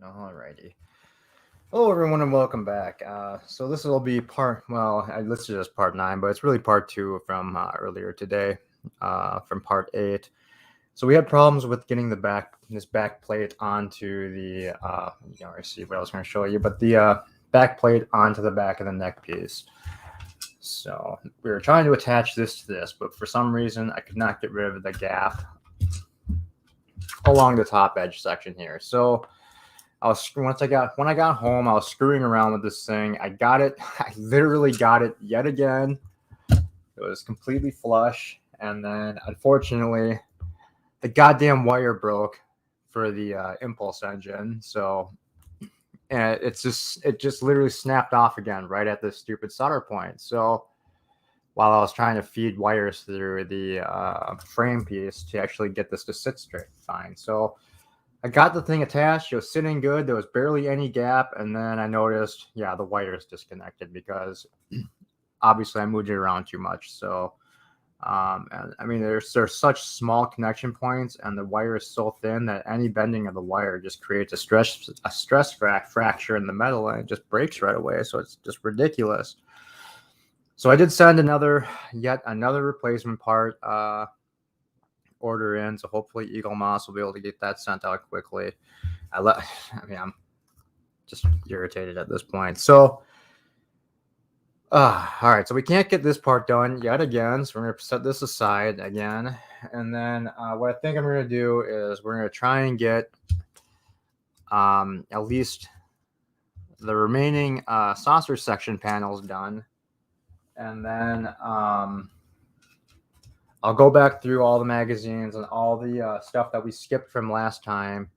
Alrighty. Hello, everyone, and welcome back. So this will be I listed as part 9, but it's really part 2 from earlier today, from part 8. So we had problems with getting this back plate onto the, I see what I was going to show you, but the back plate onto the back of the neck piece. So we were trying to attach this to this, but for some reason I could not get rid of the gap along the top edge section here. So when I got home, I was screwing around with this thing. I got it. I literally got it yet again. It was completely flush, and then unfortunately, the goddamn wire broke for the impulse engine. So, and it just literally snapped off again right at this stupid solder point. So, while I was trying to feed wires through the frame piece to actually get this to sit straight fine. So I got the thing attached. It was sitting good. There was barely any gap. And then I noticed, the wire is disconnected because obviously I moved it around too much. So, and I mean, there's such small connection points, and the wire is so thin that any bending of the wire just creates a stress fracture in the metal, and it just breaks right away. So it's just ridiculous. So I did send yet another replacement part order in, so hopefully Eagle Moss will be able to get that sent out quickly. I'm just irritated at this point. So, all right, so we can't get this part done yet again, so we're going to set this aside again. And then what I think I'm going to do is we're going to try and get at least the remaining saucer section panels done. And then I'll go back through all the magazines and all the stuff that we skipped from last time,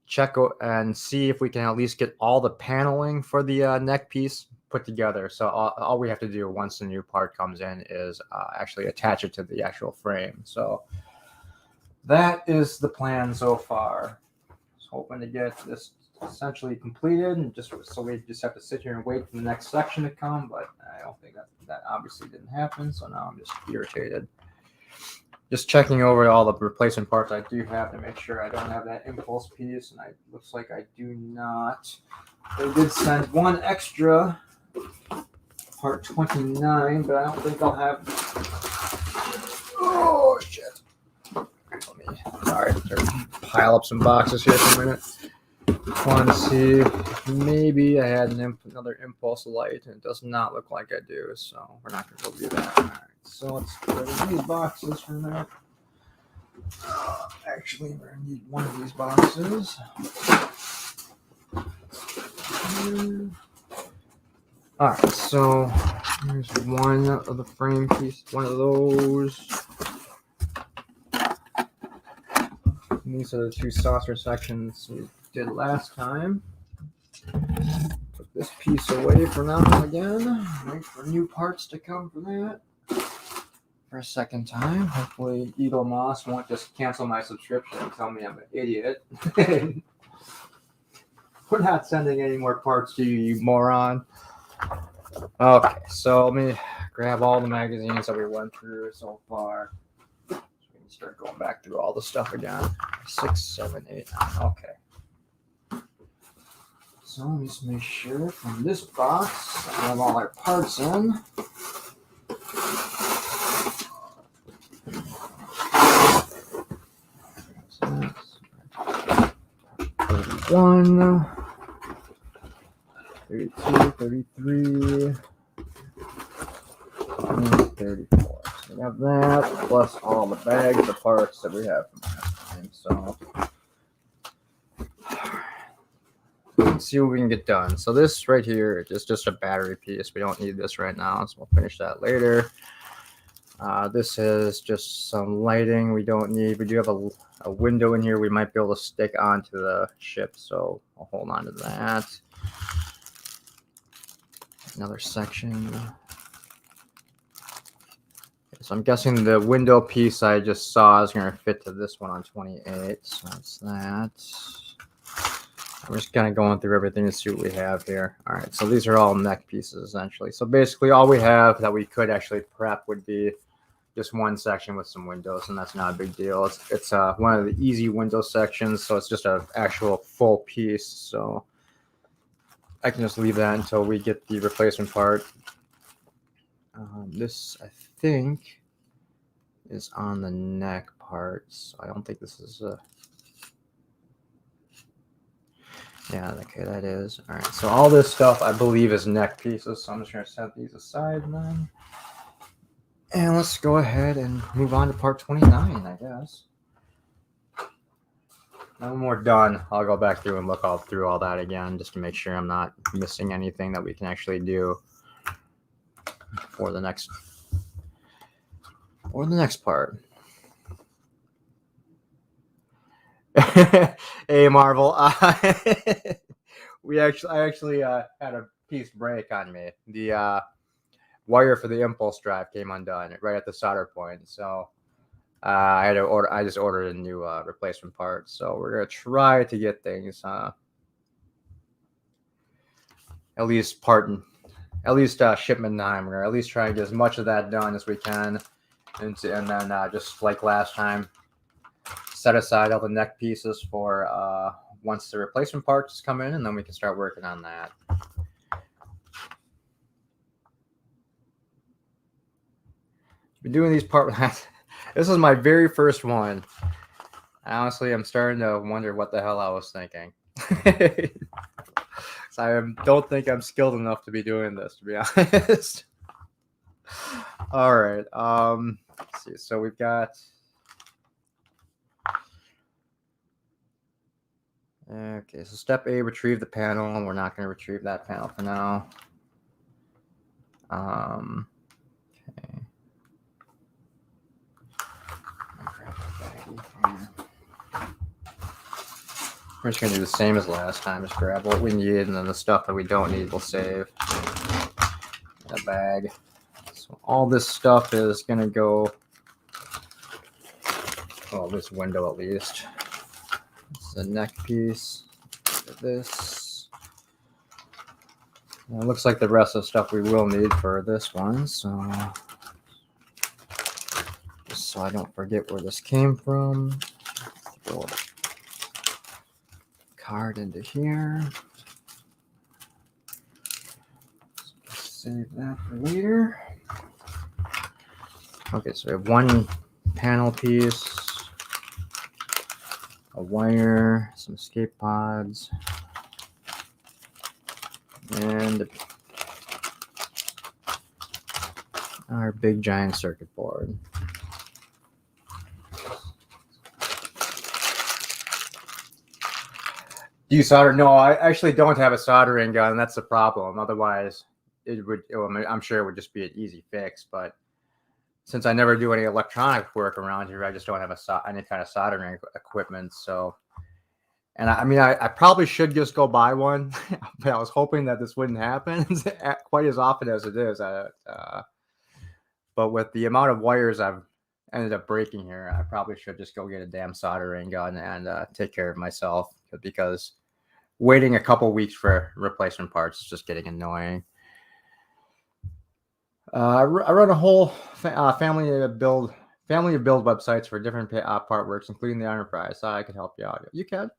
check and see if we can at least get all the paneling for the neck piece put together. So all we have to do once the new part comes in is actually attach it to the actual frame. So that is the plan so far. Just hoping to get this essentially completed, and so we just have to sit here and wait for the next section to come, but I don't think that obviously didn't happen, so now I'm just irritated. Just checking over all the replacement parts I do have to make sure I don't have that impulse piece, and it looks like I do not. They did send one extra, part 29, but I don't think I'll have. Oh shit! Sorry, pile up some boxes here for a minute. Want to see if maybe I had another impulse light, and it does not look like I do, so we're not going to go do that. All right, so let's put these boxes for a minute. Actually, we're going to need one of these boxes. All right, so here's one of the frame pieces, one of those. And these are the two saucer sections we did last time. Put this piece away for now again. Wait for new parts to come for that for a second time. Hopefully Eagle Moss won't just cancel my subscription and tell me I'm an idiot. We're not sending any more parts to you, you moron. Okay, so let me grab all the magazines that we went through so far. So we can start going back through all the stuff again. 6, 7, 8, 9. Okay. So let me just make sure from this box I have all our parts in. One, 32, 33, and 34. So we have that, plus all the bags of parts that we have from last time. So let's see what we can get done. So this right here is just a battery piece. We don't need this right now, so we'll finish that later. This is just some lighting we don't need. We do have a window in here we might be able to stick onto the ship, so I'll hold on to that. Another section. So I'm guessing the window piece I just saw is going to fit to this one on 28, so that's that. I'm just kind of going through everything to see what we have here. All right, so these are all neck pieces essentially. So basically all we have that we could actually prep would be just one section with some windows, and that's not a big deal. It's one of the easy window sections, so it's just an actual full piece. So I can just leave that until we get the replacement part. This, I think, is on the neck part, so I don't think this is a... Yeah, okay, that is. All right, so all this stuff, I believe, is neck pieces, so I'm just going to set these aside then. And let's go ahead and move on to part 29, I guess. When we're done, I'll go back through and look through all that again, just to make sure I'm not missing anything that we can actually do for the next part. Hey, Marvel. I actually had a piece break on me. The wire for the impulse drive came undone right at the solder point, so I just ordered a new replacement part. So we're gonna try to get things at least shipment time. We're gonna at least try and get as much of that done as we can, and then just like last time, set aside all the neck pieces for once the replacement parts come in, and then we can start working on that. Been doing these parts. This is my very first one. Honestly, I'm starting to wonder what the hell I was thinking. So I don't think I'm skilled enough to be doing this, to be honest. All right. Let's see. So we've got... Okay, so step A, retrieve the panel. We're not going to retrieve that panel for now. Okay. We're just going to do the same as last time. Just grab what we need, and then the stuff that we don't need we'll save in a bag. So all this stuff is going to go... Well, this window at least. This is a neck piece. This. And it looks like the rest of the stuff we will need for this one. So just so I don't forget where this came from. Throw the card into here. Save that for later. Okay, so we have one panel piece, a wire, some escape pods, and our big giant circuit board. Do you solder? No, I actually don't have a soldering gun. That's the problem. Otherwise, I'm sure it would just be an easy fix. But since I never do any electronic work around here, I just don't have any kind of soldering equipment. So, and I probably should just go buy one, but I was hoping that this wouldn't happen quite as often as it is. But with the amount of wires I've ended up breaking here, I probably should just go get a damn soldering gun and take care of myself, because waiting a couple weeks for replacement parts is just getting annoying. I run a whole family of build websites for different part works, including the Enterprise. So I can help you out. You can.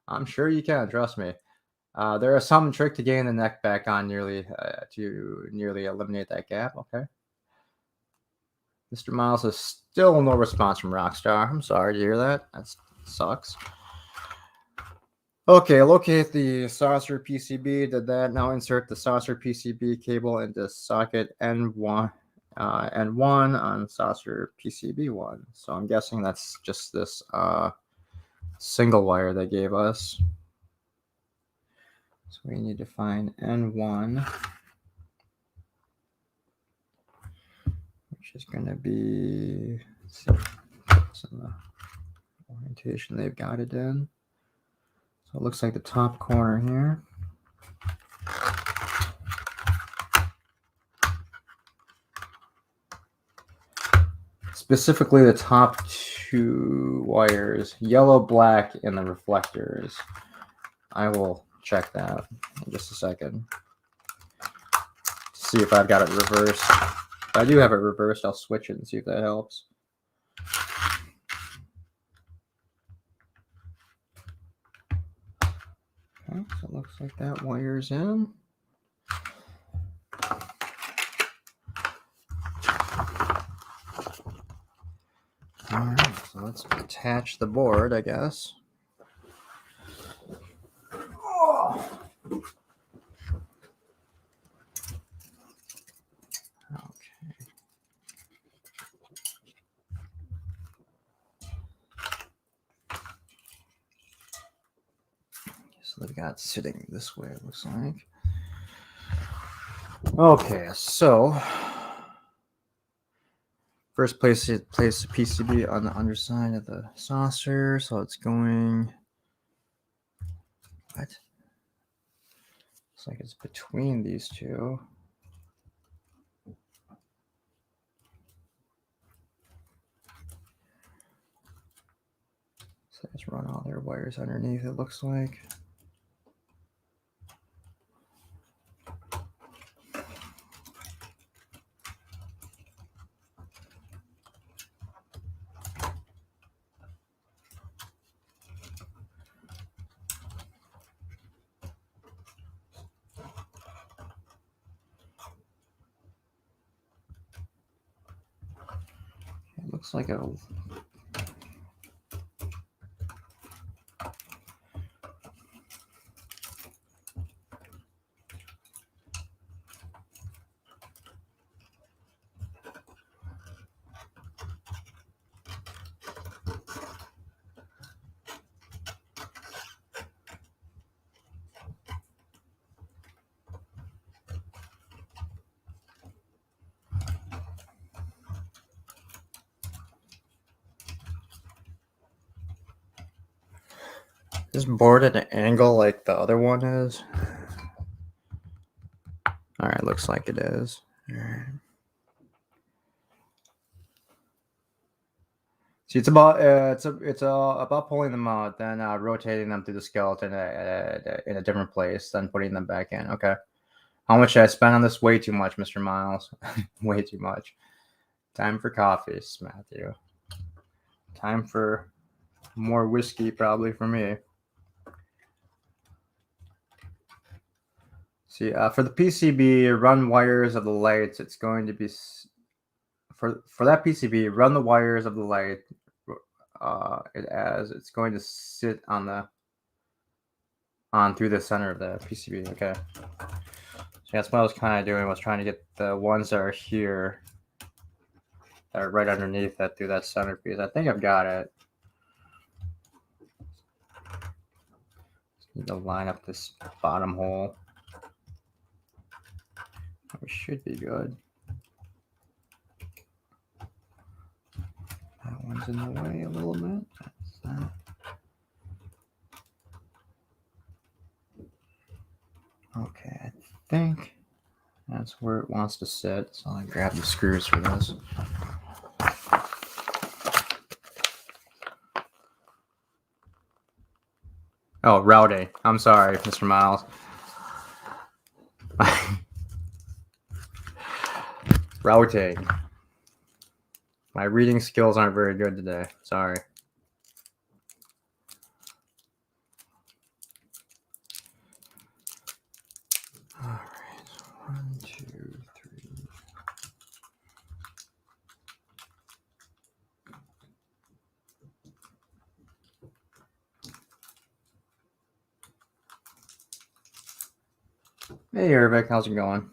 I'm sure you can. Trust me. There is some trick to getting the neck back on to nearly eliminate that gap. Okay. Mr. Miles has still no response from Rockstar. I'm sorry to hear that. That sucks. Okay, locate the saucer PCB. Did that. Now insert the saucer PCB cable into socket N1 on saucer PCB 1. So I'm guessing that's just this single wire they gave us. So we need to find N1, which is going to be, let's see what's in the orientation they've got it in. So it looks like the top corner here. Specifically the top two wires, yellow, black, and the reflectors. I will check that in just a second to see if I've got it reversed. I do have it reversed. I'll switch it and see if that helps. Okay, so it looks like that wire's in. All right, so let's attach the board, I guess. Oh. Okay. So they've got sitting this way, it looks like. Okay, so first place the PCB on the underside of the saucer, so it's going. What? Looks like it's between these two. So let's run all their wires underneath, it looks like. It looks like it'll. Is board at an angle like the other one is? All right, looks like it is. All right. See, it's about about pulling them out, then rotating them through the skeleton in a different place, then putting them back in. Okay. How much did I spend on this? Way too much, Mr. Miles. Way too much. Time for coffee, Matthew. Time for more whiskey, probably for me. See, for the PCB, run wires of the lights. It's going to be for that PCB. Run the wires of the light. It's going to sit on through the center of the PCB. Okay. So that's what I was kind of doing. Was trying to get the ones that are here, that are right underneath that through that center piece. I think I've got it. Just need to line up this bottom hole. We should be good. That one's in the way a little bit. That's that. Okay, I think that's where it wants to sit. So I'll grab the screws for this. Oh, routing. I'm sorry, Mr. Miles. Routing. My reading skills aren't very good today. Sorry. All right. 1, 2, 3. Hey, Ervic. How's it going?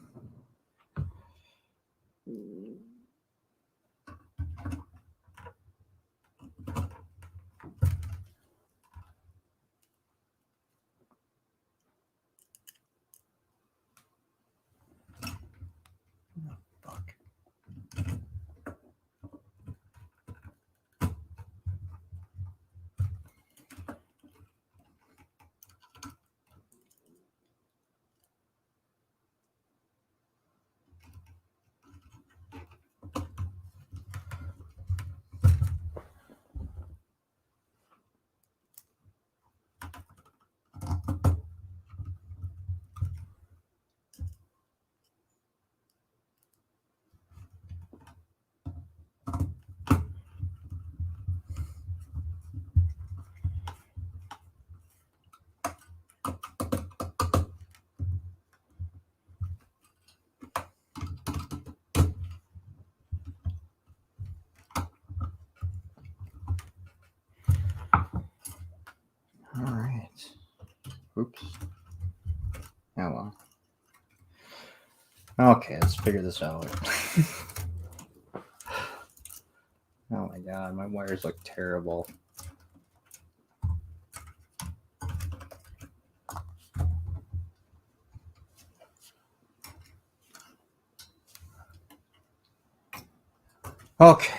Oops. Oh well. Okay, let's figure this out. Oh my god, my wires look terrible. Okay.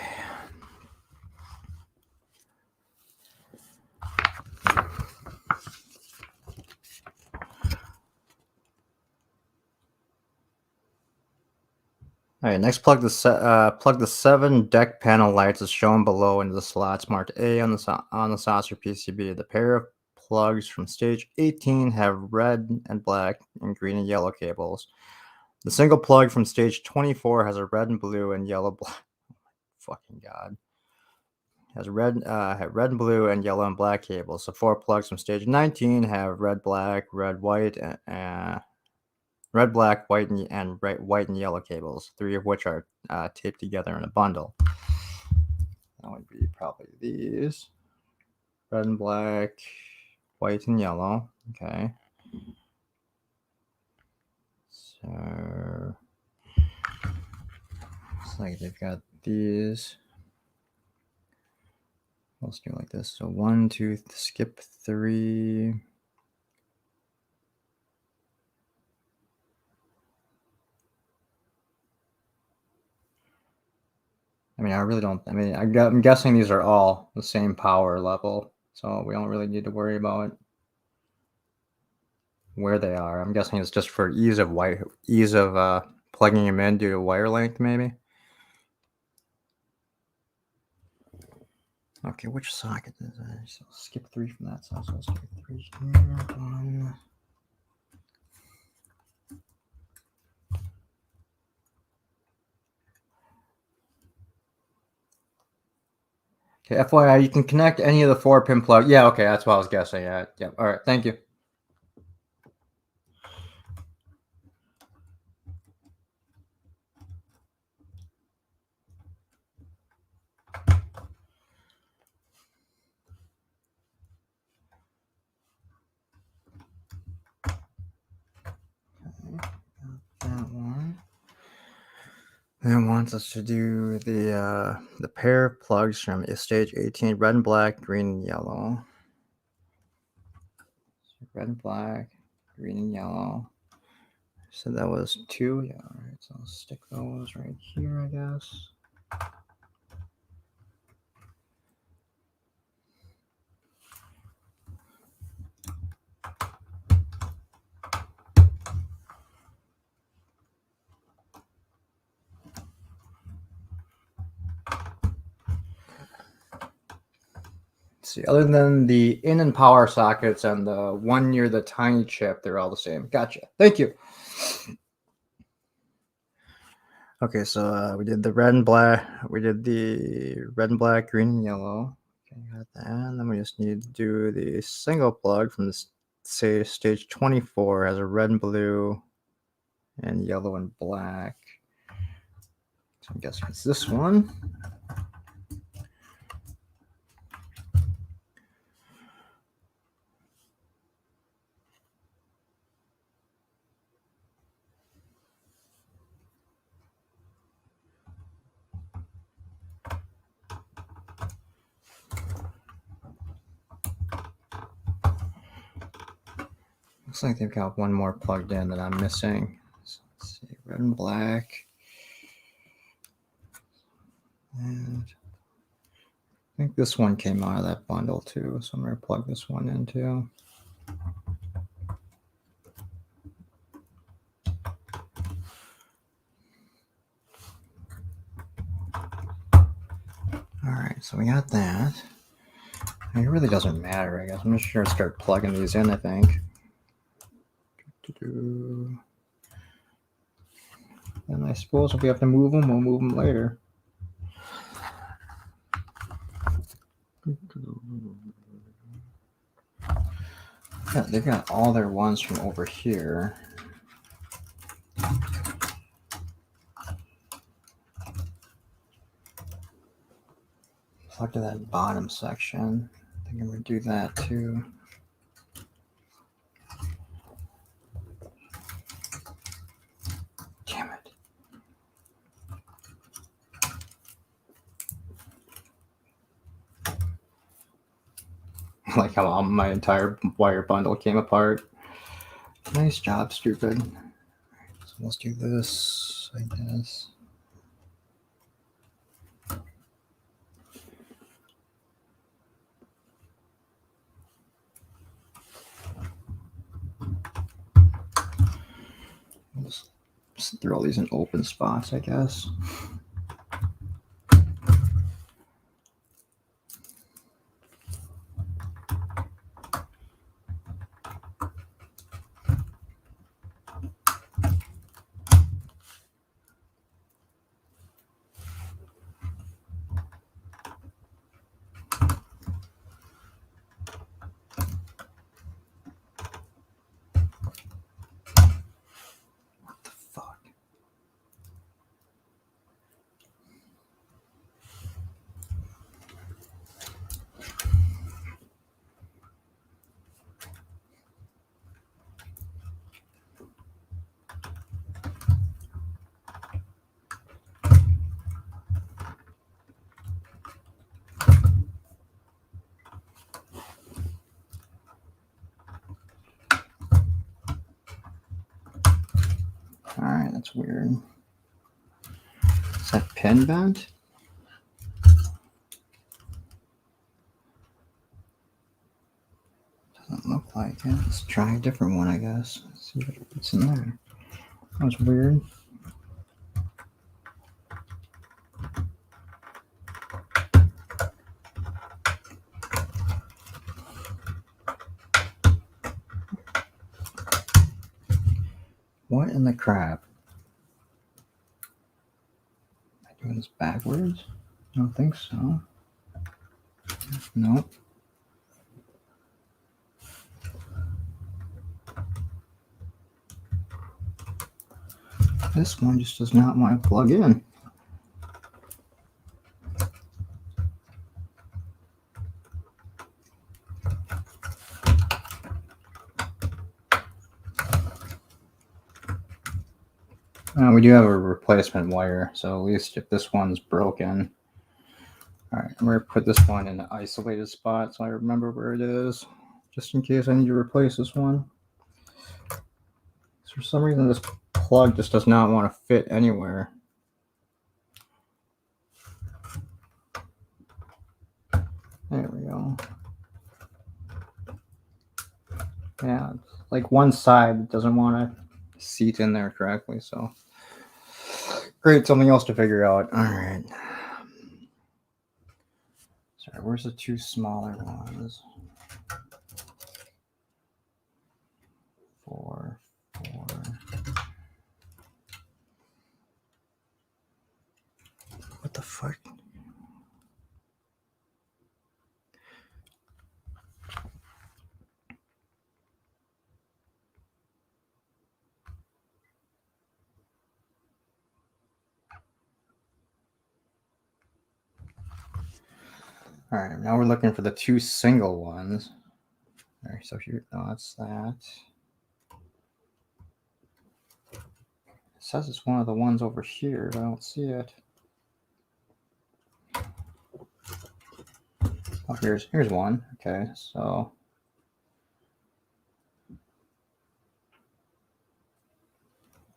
All right, next plug the 7 deck panel lights as shown below into the slots marked A on the saucer PCB. The pair of plugs from stage 18 have red and black and green and yellow cables. The single plug from stage 24 has a red and blue and yellow black. Fucking god. Has red and blue and yellow and black cables. So 4 plugs from stage 19 have red, black, red, white, red, black, white, and white and yellow cables, 3 of which are taped together in a bundle. That would be probably these. Red and black, white and yellow. Okay. So it's like they've got these. Let's do it like this. So 1, 2, skip 3. I mean, I really don't. I mean, I'm guessing these are all the same power level, so we don't really need to worry about where they are. I'm guessing it's just for ease of plugging them in due to wire length, maybe. Okay, which socket is that? So skip 3 from that side. So I'll skip 3 here. 1. Okay, FYI, you can connect any of the 4-pin plug. Yeah, okay, that's what I was guessing. Yeah, all right, thank you. Okay, that one. Then wants us to do the pair of plugs from stage 18, red and black, green and yellow. So red and black, green and yellow. So that was 2. Yeah, all right. So I'll stick those right here, I guess. See, other than the in and power sockets and the one near the tiny chip, they're all the same. Gotcha. Thank you. Okay, so we did the red and black. We did the red and black, green and yellow. Okay, got that. And then we just need to do the single plug from the say stage 24 has a red and blue and yellow and black. So I'm guessing it's this one. Looks like they've got one more plugged in that I'm missing. So let's see, red and black. And I think this one came out of that bundle too, so I'm going to plug this one in too. All right, so we got that. I mean, it really doesn't matter, I guess. I'm just going to start plugging these in, I think. And I suppose if we have to move them, we'll move them later. Yeah, they've got all their ones from over here. Plug to that bottom section. I think I'm going to do that too. Damn it. Like how my entire wire bundle came apart. Nice job, stupid. So let's do this, I guess. Just throw all these in open spots, I guess. What the fuck? Alright, that's weird. Is that pin bent? Doesn't look like it. Let's try a different one, I guess. Let's see what's in there. That was weird. What in the crap? Am I doing this backwards? I don't think so. Nope. This one just does not want to plug in. We do have a replacement wire, so at least if this one's broken. All right, I'm going to put this one in an isolated spot so I remember where it is, just in case I need to replace this one. For some reason, this plug just does not want to fit anywhere. There we go. Yeah, like one side doesn't want to seat in there correctly, so great, something else to figure out. All right. Sorry, where's the two smaller ones? 4, 4. What the fuck? All right, now we're looking for the two single ones. All right, so here, no, that's that. It says it's one of the ones over here, but I don't see it. Oh, here's one. Okay, so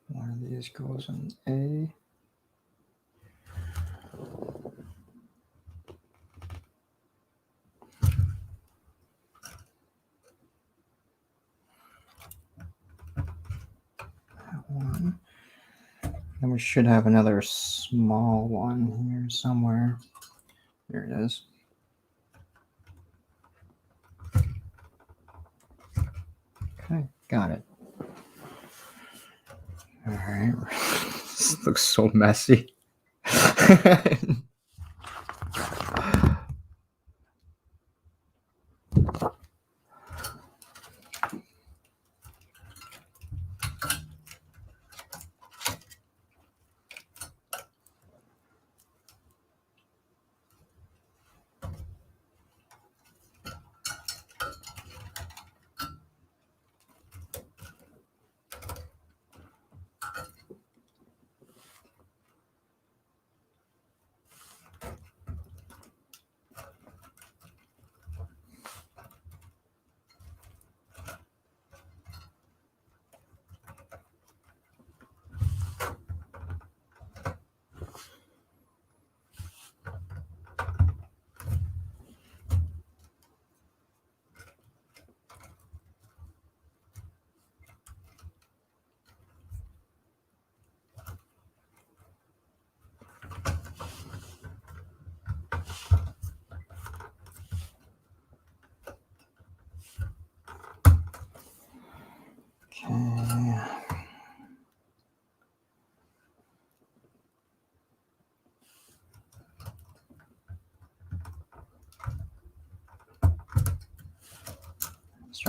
one of these goes in A. One. And we should have another small one here somewhere. Here it is. Okay, got it. All right. This looks so messy.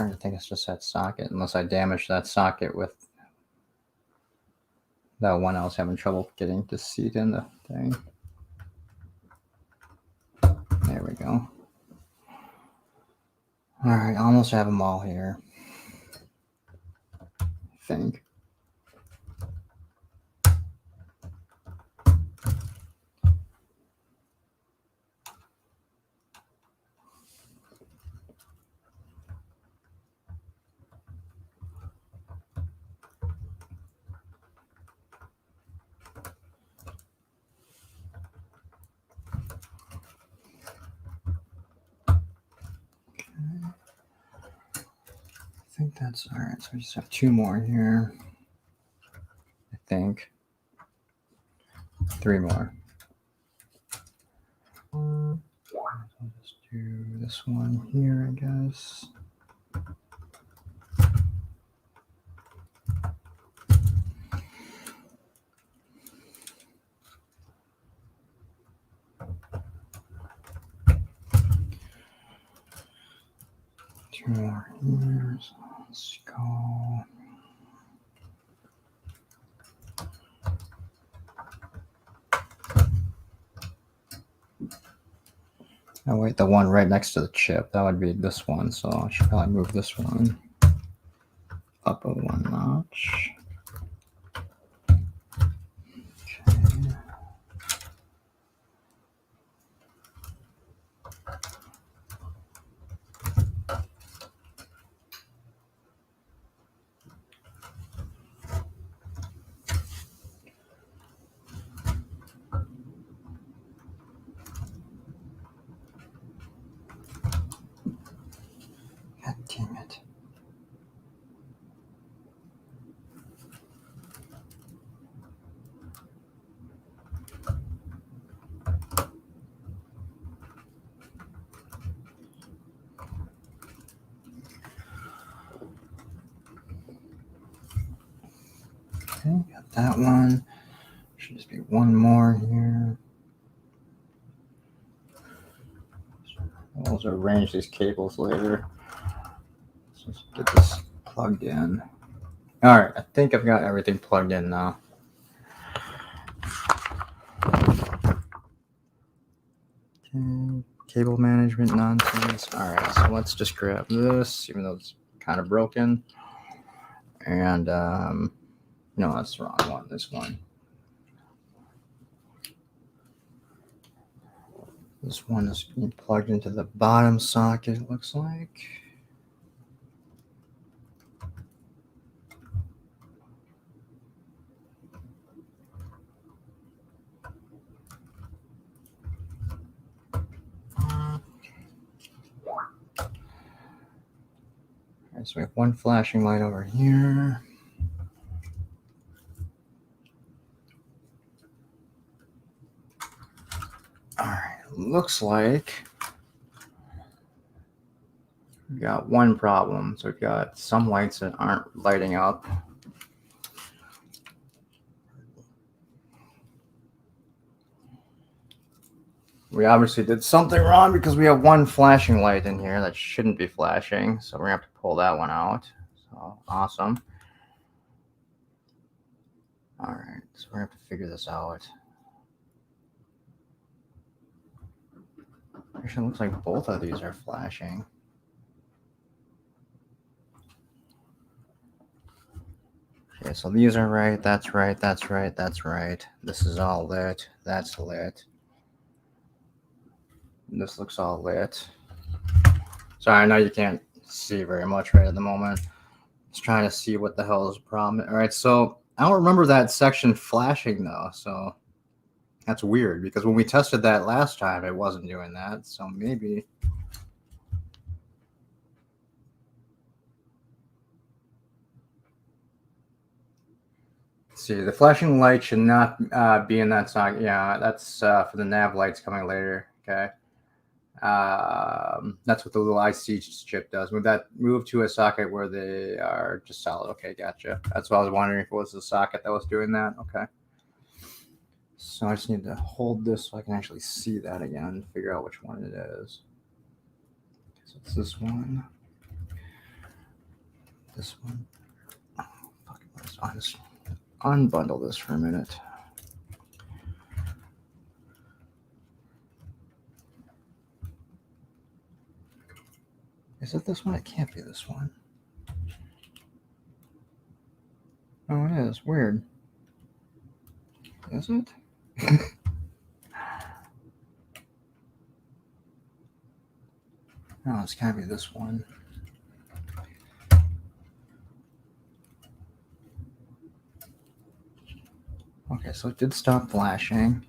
starting to think it's just that socket, unless I damaged that socket with that one I was having trouble getting the seat in the thing. There we go. All right, almost have them all here, I think. I think that's all right. So we just have 2 more here. I think 3 more. I'll just do this one here, I guess. Two more here. So let's go. Oh wait, the one right next to the chip, that would be this one, so I should probably move this one up 1 notch. Okay. God damn it. Okay, got that one. Should just be 1 more here. I'll arrange these cables later. Let's get this plugged in. All right, I think I've got everything plugged in now. Okay, cable management nonsense. All right, so let's just grab this, even though it's kind of broken. And no, that's the wrong one. This one. This one is being plugged into the bottom socket, it looks like. Alright, so we have 1 flashing light over here. Alright, looks like we've got 1 problem. So we've got some lights that aren't lighting up. We obviously did something wrong because we have 1 flashing light in here that shouldn't be flashing. So we're going to have to pull that one out. So awesome. All right, so we're going to have to figure this out. Actually, it looks like both of these are flashing. Okay, so these are right. That's right. That's right. That's right. This is all lit. That's lit. This looks all lit. Sorry, I know you can't see very much right at the moment. Just trying to see what the hell is the problem. All right, so I don't remember that section flashing though, so that's weird because when we tested that last time, it wasn't doing that. So maybe. See, the flashing light should not be in that socket. Yeah, that's for the nav lights coming later. Okay. That's what the little IC chip does. Move to a socket where they are just solid. Okay, gotcha. That's what I was wondering, if it was the socket that was doing that. Okay. So I just need to hold this so I can actually see that again and figure out which one it is. So it's this one. This one. Oh, fuck, I'll just unbundle this for a minute. Is it this one? It can't be this one. Oh, it is. Weird. Is it? No, it's gotta be this one. Okay, so it did stop flashing.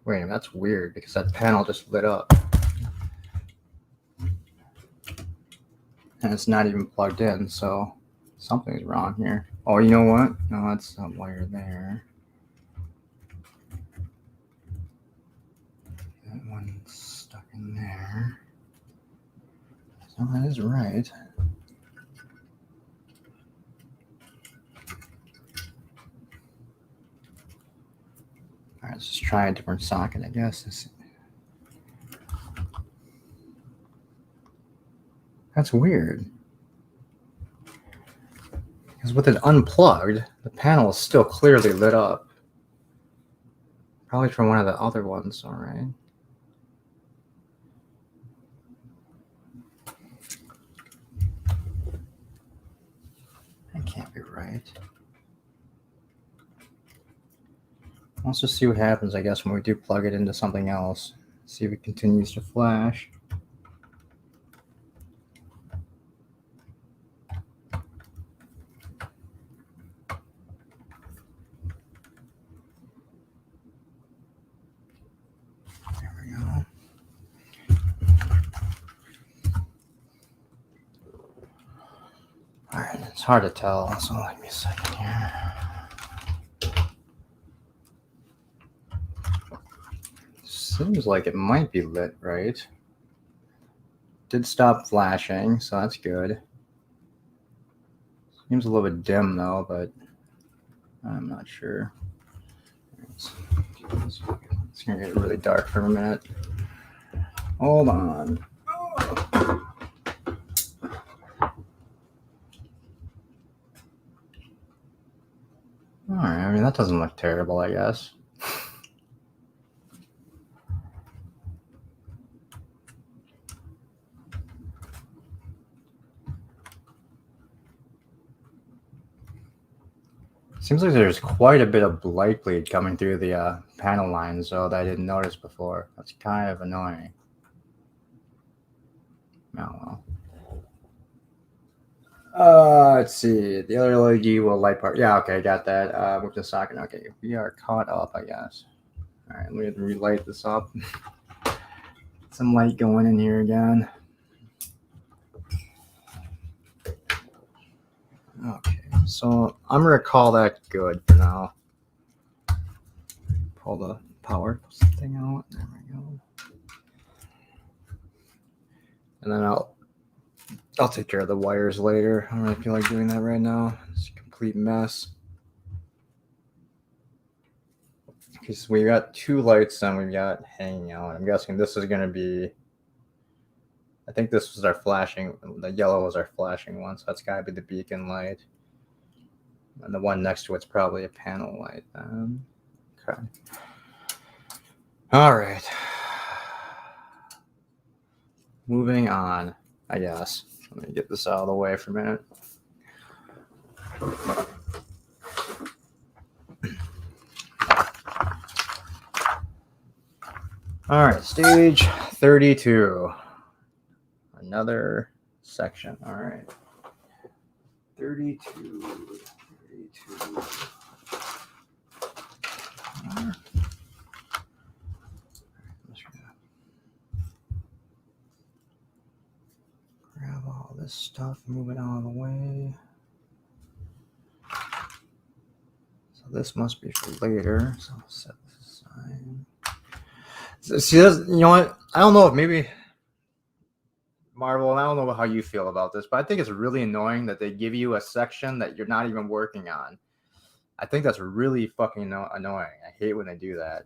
Wait a minute, that's weird because that panel just lit up. And it's not even plugged in, so something's wrong here. Oh, you know what? No, that's that wire there. That one's stuck in there. So that is right. All right, let's just try a different socket, I guess. That's weird. Because with it unplugged, the panel is still clearly lit up. Probably from one of the other ones, all right. That can't be right. Let's just see what happens, I guess, when we do plug it into something else. See if it continues to flash. There we go. All right, it's hard to tell, so give me a second here. Seems like it might be lit, right? Did stop flashing, so that's good. Seems a little bit dim though, but I'm not sure. It's gonna get really dark for a minute. Hold on. All right, I mean, that doesn't look terrible, I guess. Seems like there's quite a bit of light bleed coming through the panel lines, though, that I didn't notice before. That's kind of annoying. Oh, well. Let's see. The other LED will light part. Yeah, okay, got that. With the socket. Okay, we are caught up, I guess. All right, let me relight this up. Some light going in here again. Okay, so I'm gonna call that good for now. Pull the power thing out. There we go. And then I'll take care of the wires later. I don't really feel like doing that right now. It's a complete mess. Because we got two lights and we've got hanging out. I'm guessing this is gonna be. I think this was our flashing. The yellow was our flashing one, so that's gotta be the beacon light. And the one next to it's probably a panel light then. Okay. All right. Moving on, I guess. Let me get this out of the way for a minute. All right, stage 32. Another section. All right. 32. I'm just gonna grab all this stuff, move it out of the way. So this must be for later. So I'll set this aside. See, you know what? I don't know if maybe Marvel, and I don't know how you feel about this, but I think it's really annoying that they give you a section that you're not even working on. I think that's really fucking annoying. I hate when they do that.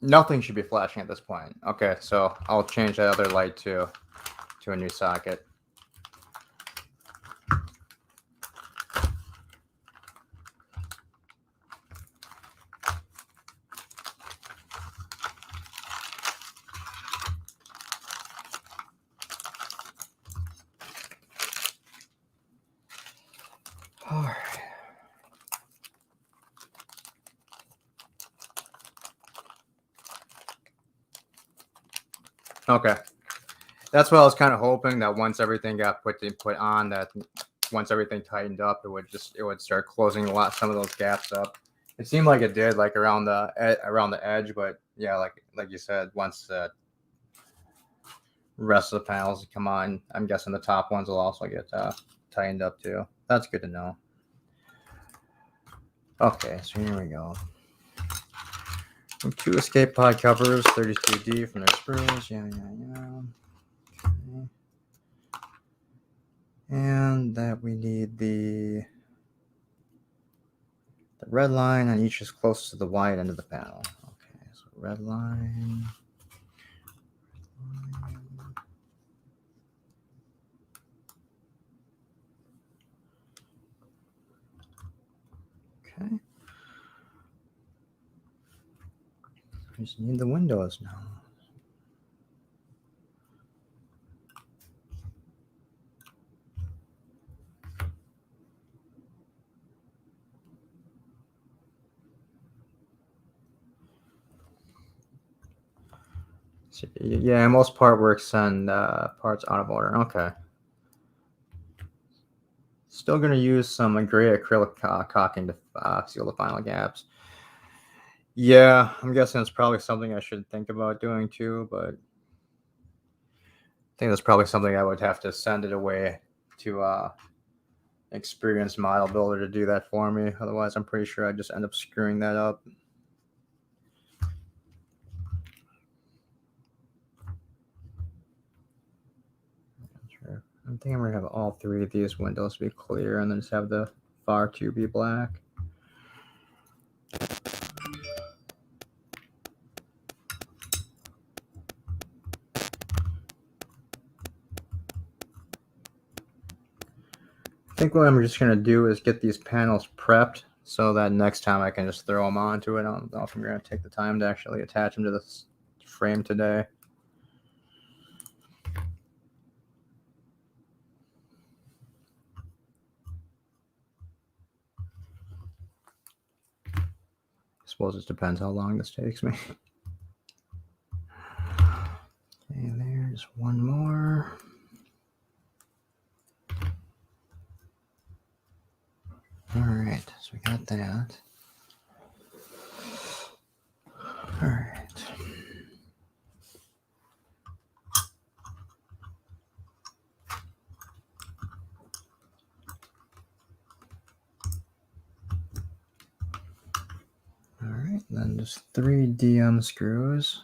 Nothing should be flashing at this point. Okay, so I'll change that other light to a new socket. All right. Okay. That's what I was kind of hoping, that once everything got put on, that once everything tightened up, it would start closing some of those gaps up. It seemed like it did, like around the edge, but yeah, like you said, once the rest of the panels come on, I'm guessing the top ones will also get tightened up too. That's good to know. Okay, so here we go. 2 escape pod covers, 32D from their screws. Yeah. Okay. And that we need the red line on each is close to the wide end of the panel. Okay, so red line. Okay. We just need the windows now. Yeah, most part works send parts out of order. Okay. Still going to use some gray acrylic caulking to seal the final gaps. Yeah, I'm guessing it's probably something I should think about doing too, but I think that's probably something I would have to send it away to experienced model builder to do that for me. Otherwise, I'm pretty sure I'd just end up screwing that up. I think I'm going to have all 3 of these windows be clear and then just have the far 2 be black. I think what I'm just going to do is get these panels prepped so that next time I can just throw them onto it. I don't know if I'm going to take the time to actually attach them to this frame today. I suppose it depends how long this takes me. Okay, there's one more. All right, so we got that. All right. All right, then just 3 DM screws.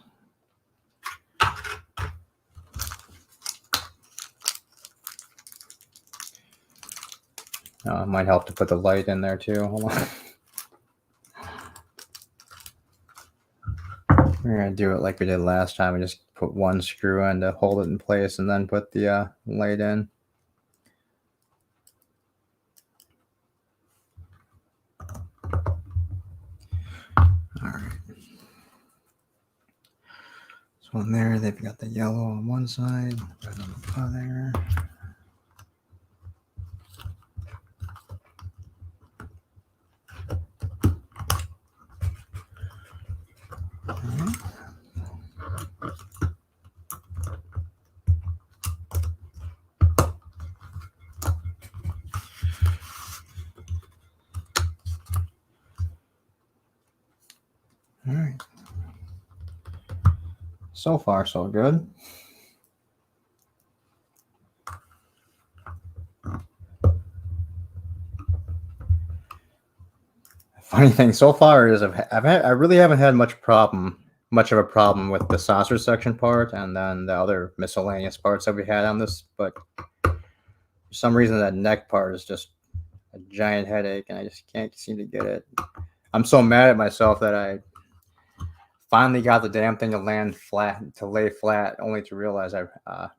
It might help to put the light in there too. Hold on. We're going to do it like we did last time. We just put 1 screw in to hold it in place and then put the light in. All right. So on there, they've got the yellow on one side, red on the other. So far, so good. Funny thing so far is I really haven't had much of a problem with the saucer section part and then the other miscellaneous parts that we had on this, but for some reason that neck part is just a giant headache and I just can't seem to get it. I'm so mad at myself that I finally got the damn thing to lay flat, only to realize I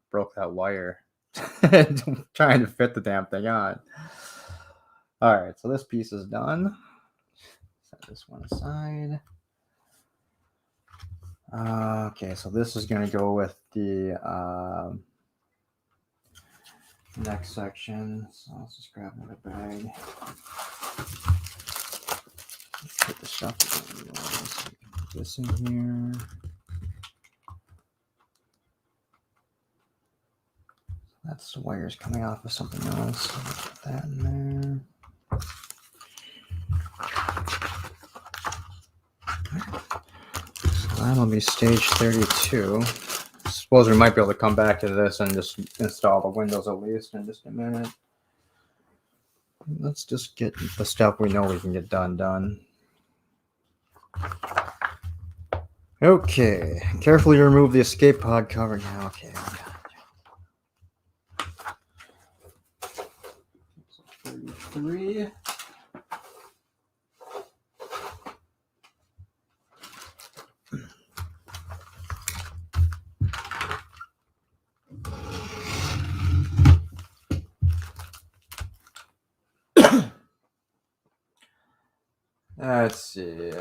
broke that wire trying to fit the damn thing on. All right, so this piece is done. Set this one aside. Okay, so this is going to go with the next section. So let's just grab another bag. Put the stuff put this in here. That's the wires coming off of something else. So put that in there. So that'll be stage 32. I suppose we might be able to come back to this and just install the windows at least in just a minute. Let's just get the stuff we know we can get done. Okay, carefully remove the escape pod cover now. Okay, so 33. Let's see.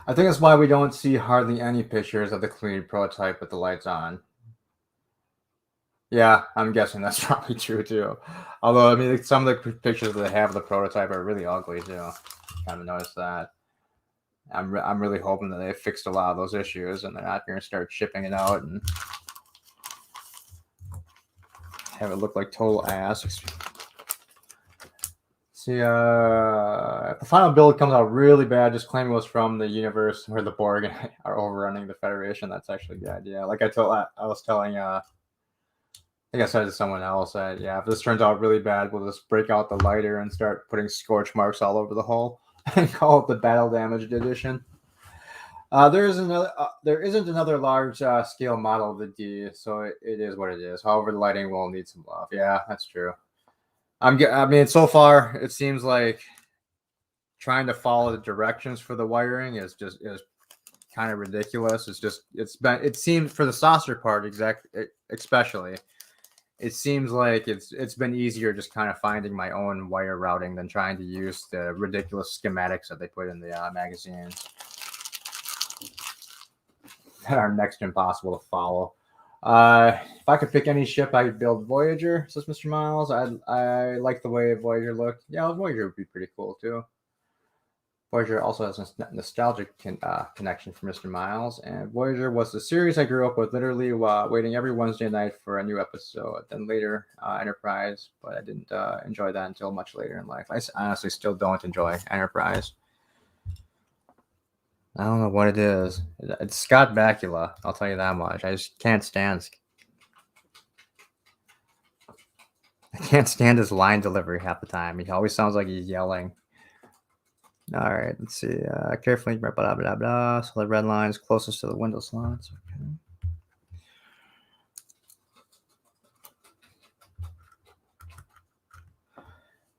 I think that's why we don't see hardly any pictures of the clean prototype with the lights on. Yeah, I'm guessing that's probably true too. Although, I mean, some of the pictures that they have of the prototype are really ugly too. Kind of noticed that. I'm really hoping that they fixed a lot of those issues and they're not going to start shipping it out and have it look like total ass. See, if the final build comes out really bad, just claim it was from the universe where the Borg are overrunning the Federation. That's actually a good idea. Like I was telling, I think I said to someone else that, yeah, if this turns out really bad, we'll just break out the lighter and start putting scorch marks all over the hull and call it the Battle Damaged Edition. There isn't another large scale model of the D, so it is what it is. However, the lighting will need some love. Yeah, that's true. I mean, so far it seems like trying to follow the directions for the wiring is kind of ridiculous. It seems for the saucer part especially. It seems like it's been easier just kind of finding my own wire routing than trying to use the ridiculous schematics that they put in the magazines that are next to impossible to follow. If I could pick any ship, I could build Voyager, says Mr. Miles. I like the way Voyager looked. Yeah, Voyager would be pretty cool too. Voyager also has a nostalgic connection for Mr. Miles, and Voyager was the series I grew up with, literally waiting every Wednesday night for a new episode. Then later, Enterprise, but I didn't enjoy that until much later in life. I honestly still don't enjoy Enterprise. I don't know what it is. It's Scott Bakula, I'll tell you that much. I just can't stand. I can't stand his line delivery half the time. He always sounds like he's yelling. All right, let's see. Carefully, blah, blah, blah, blah. So the red line is closest to the window slots. Okay.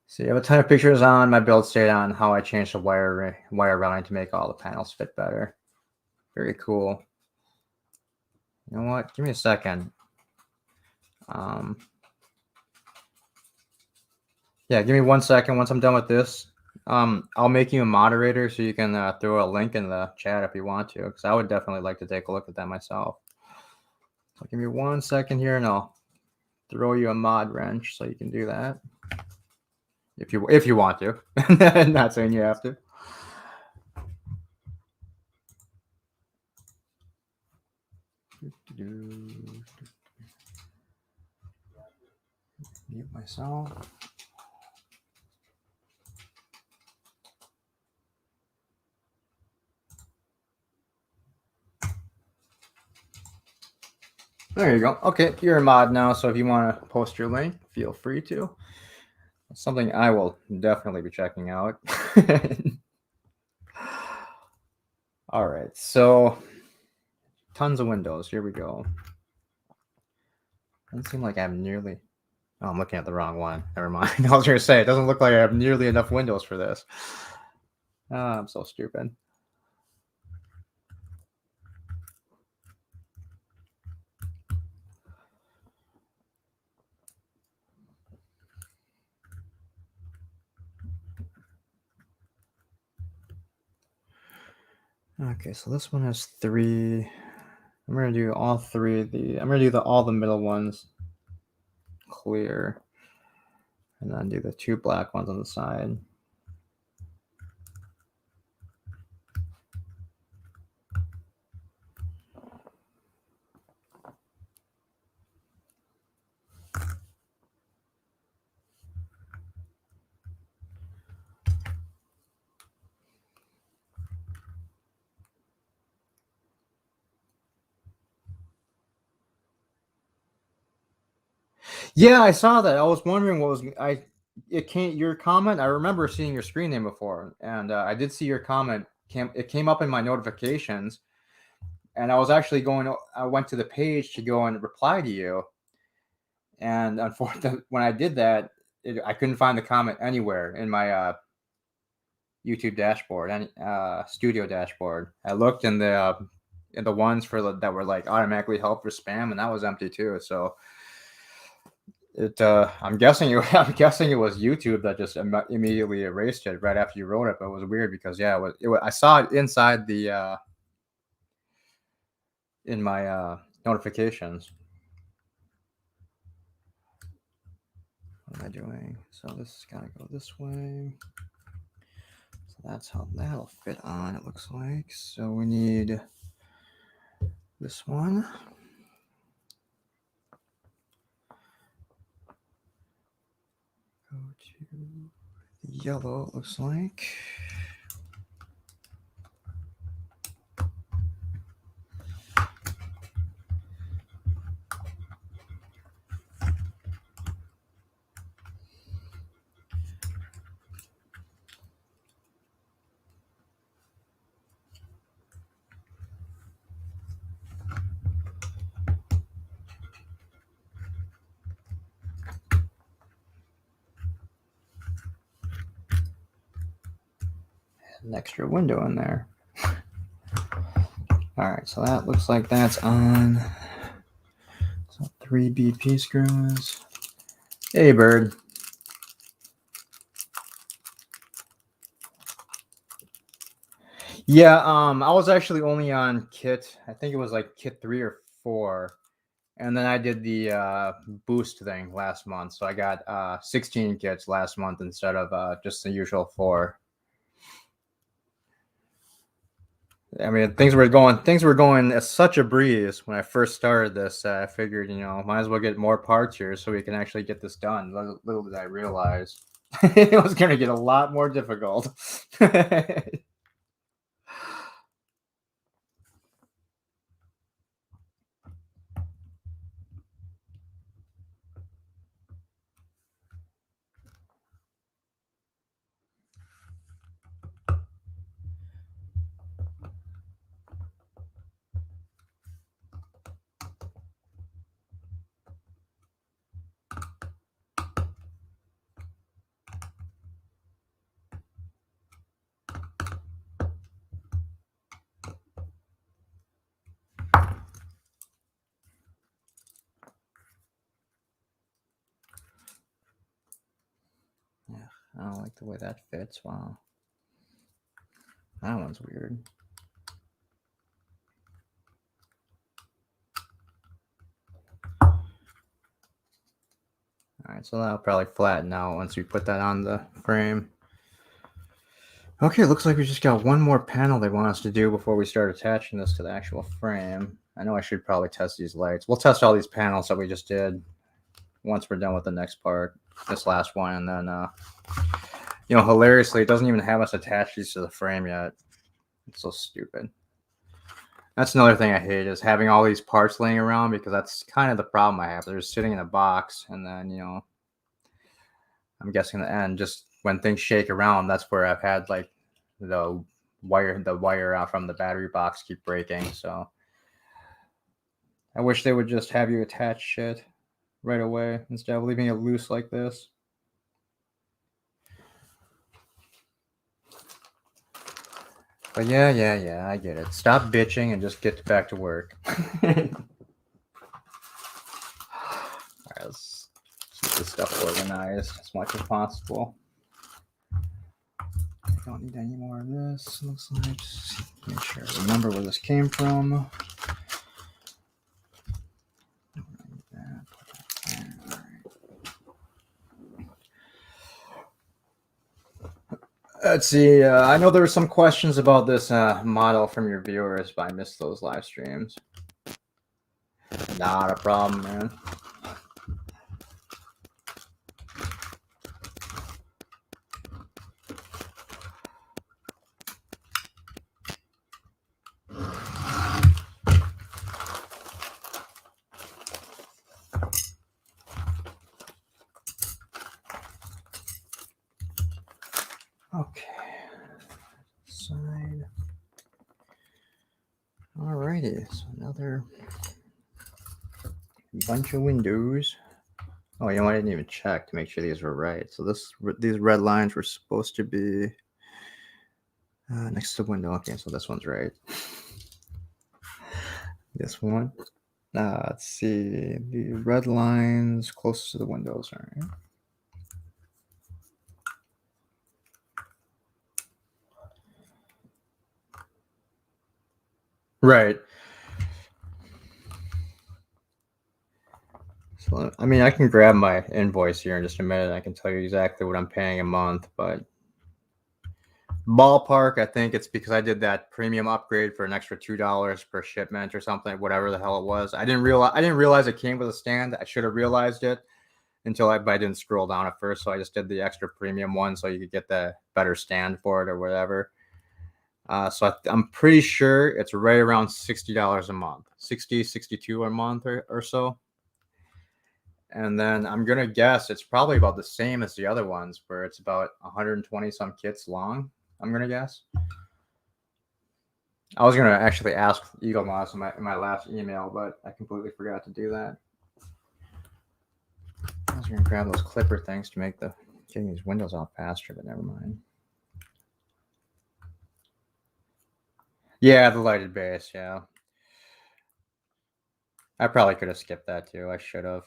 So you have a ton of pictures on my build state on how I changed the wire routing to make all the panels fit better. Very cool. You know what? Give me a second. Yeah, give me 1 second. Once I'm done with this, I'll make you a moderator so you can throw a link in the chat if you want to, because I would definitely like to take a look at that myself. So give me 1 second here, and I'll throw you a mod wrench so you can do that if you want to. Not saying you have to. Mute myself. There you go. Okay, you're a mod now, so if you want to post your link, feel free to. It's something I will definitely be checking out. All right, so tons of windows. Here we go. Doesn't seem like I have nearly. Oh, I'm looking at the wrong one. Never mind. I was going to say, it doesn't look like I have nearly enough windows for this. I'm so stupid. Okay, so this one has 3. I'm going to do all 3 of the. I'm going to do all the middle ones clear. And then do the 2 black ones on the side. Yeah, I saw that. I was wondering what was it came your comment. I remember seeing your screen name before, and I did see your comment. It came up in my notifications, and I was actually going. I went to the page to go and reply to you, and unfortunately, when I did that, I couldn't find the comment anywhere in my YouTube dashboard and studio dashboard. I looked in the ones that were like automatically help for spam, and that was empty too. So I'm guessing it was YouTube that just immediately erased it right after you wrote it. But it was weird because I saw it inside the in my notifications. What am I doing? So this is gotta go this way. So that's how that'll fit on. It looks like. So we need this one. Go to the yellow. It looks like. An extra window in there. All right, so that looks like that's on. So 3 BP screws. Hey, bird. Yeah, I was actually only on kit. I think it was like kit 3 or 4, and then I did the boost thing last month. So I got 16 kits last month instead of just the usual 4. I mean, things were going at such a breeze when I first started this. I figured, might as well get more parts here so we can actually get this done. Little did I realize it was going to get a lot more difficult. Yeah, I don't like the way that fits. Wow. That one's weird. All right, so that'll probably flatten out once we put that on the frame. Okay, looks like we just got one more panel they want us to do before we start attaching this to the actual frame. I know I should probably test these lights. We'll test all these panels that we just did once we're done with the next part, this last one, and then, hilariously, it doesn't even have us attach these to the frame yet. It's so stupid. That's another thing I hate is having all these parts laying around because that's kind of the problem I have. They're just sitting in a box, and then I'm guessing the end just when things shake around, that's where I've had like the wire out from the battery box keep breaking. So I wish they would just have you attach shit right away instead of leaving it loose like this. But yeah, I get it. Stop bitching and just get back to work. All right, let's keep this stuff organized as much as possible. I don't need any more of this. Looks like just make sure I remember where this came from. Let's see. I know there were some questions about this model from your viewers, but I missed those live streams. Not a problem, man. Okay. Side. Alrighty. So another bunch of windows. Oh, I didn't even check to make sure these were right. So these red lines were supposed to be next to the window. Okay, so this one's right. This one. Let's see. The red lines closest to the windows. All right. Right. So, I mean, I can grab my invoice here in just a minute. I can tell you exactly what I'm paying a month, but ballpark, I think it's because I did that premium upgrade for an extra $2 per shipment or something, whatever the hell it was. I didn't realize it came with a stand. I should have realized it but I didn't scroll down at first. So I just did the extra premium one so you could get the better stand for it or whatever. So I'm pretty sure it's right around $60 a month, 62 a month or so. And then I'm going to guess it's probably about the same as the other ones where it's about 120 some kits long. I'm going to guess. I was going to actually ask Eagle Moss in my last email, but I completely forgot to do that. I was going to grab those clipper things to make getting these windows out faster, but never mind. Yeah, the lighted base, yeah. I probably could have skipped that too. I should have.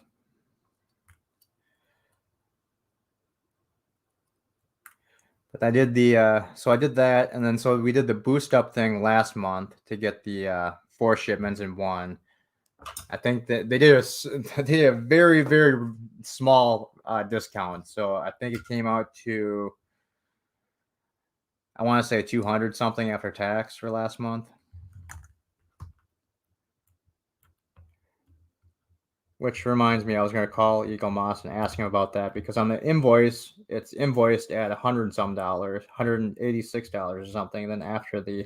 But I did so I did that, and then so we did the boost up thing last month to get the 4 shipments in one. I think that they did a very, very small discount. So I think it came out to, I want to say 200 something after tax for last month. Which reminds me, I was going to call Eagle Moss and ask him about that because on the invoice, it's invoiced at $100 some, $186 or something. And then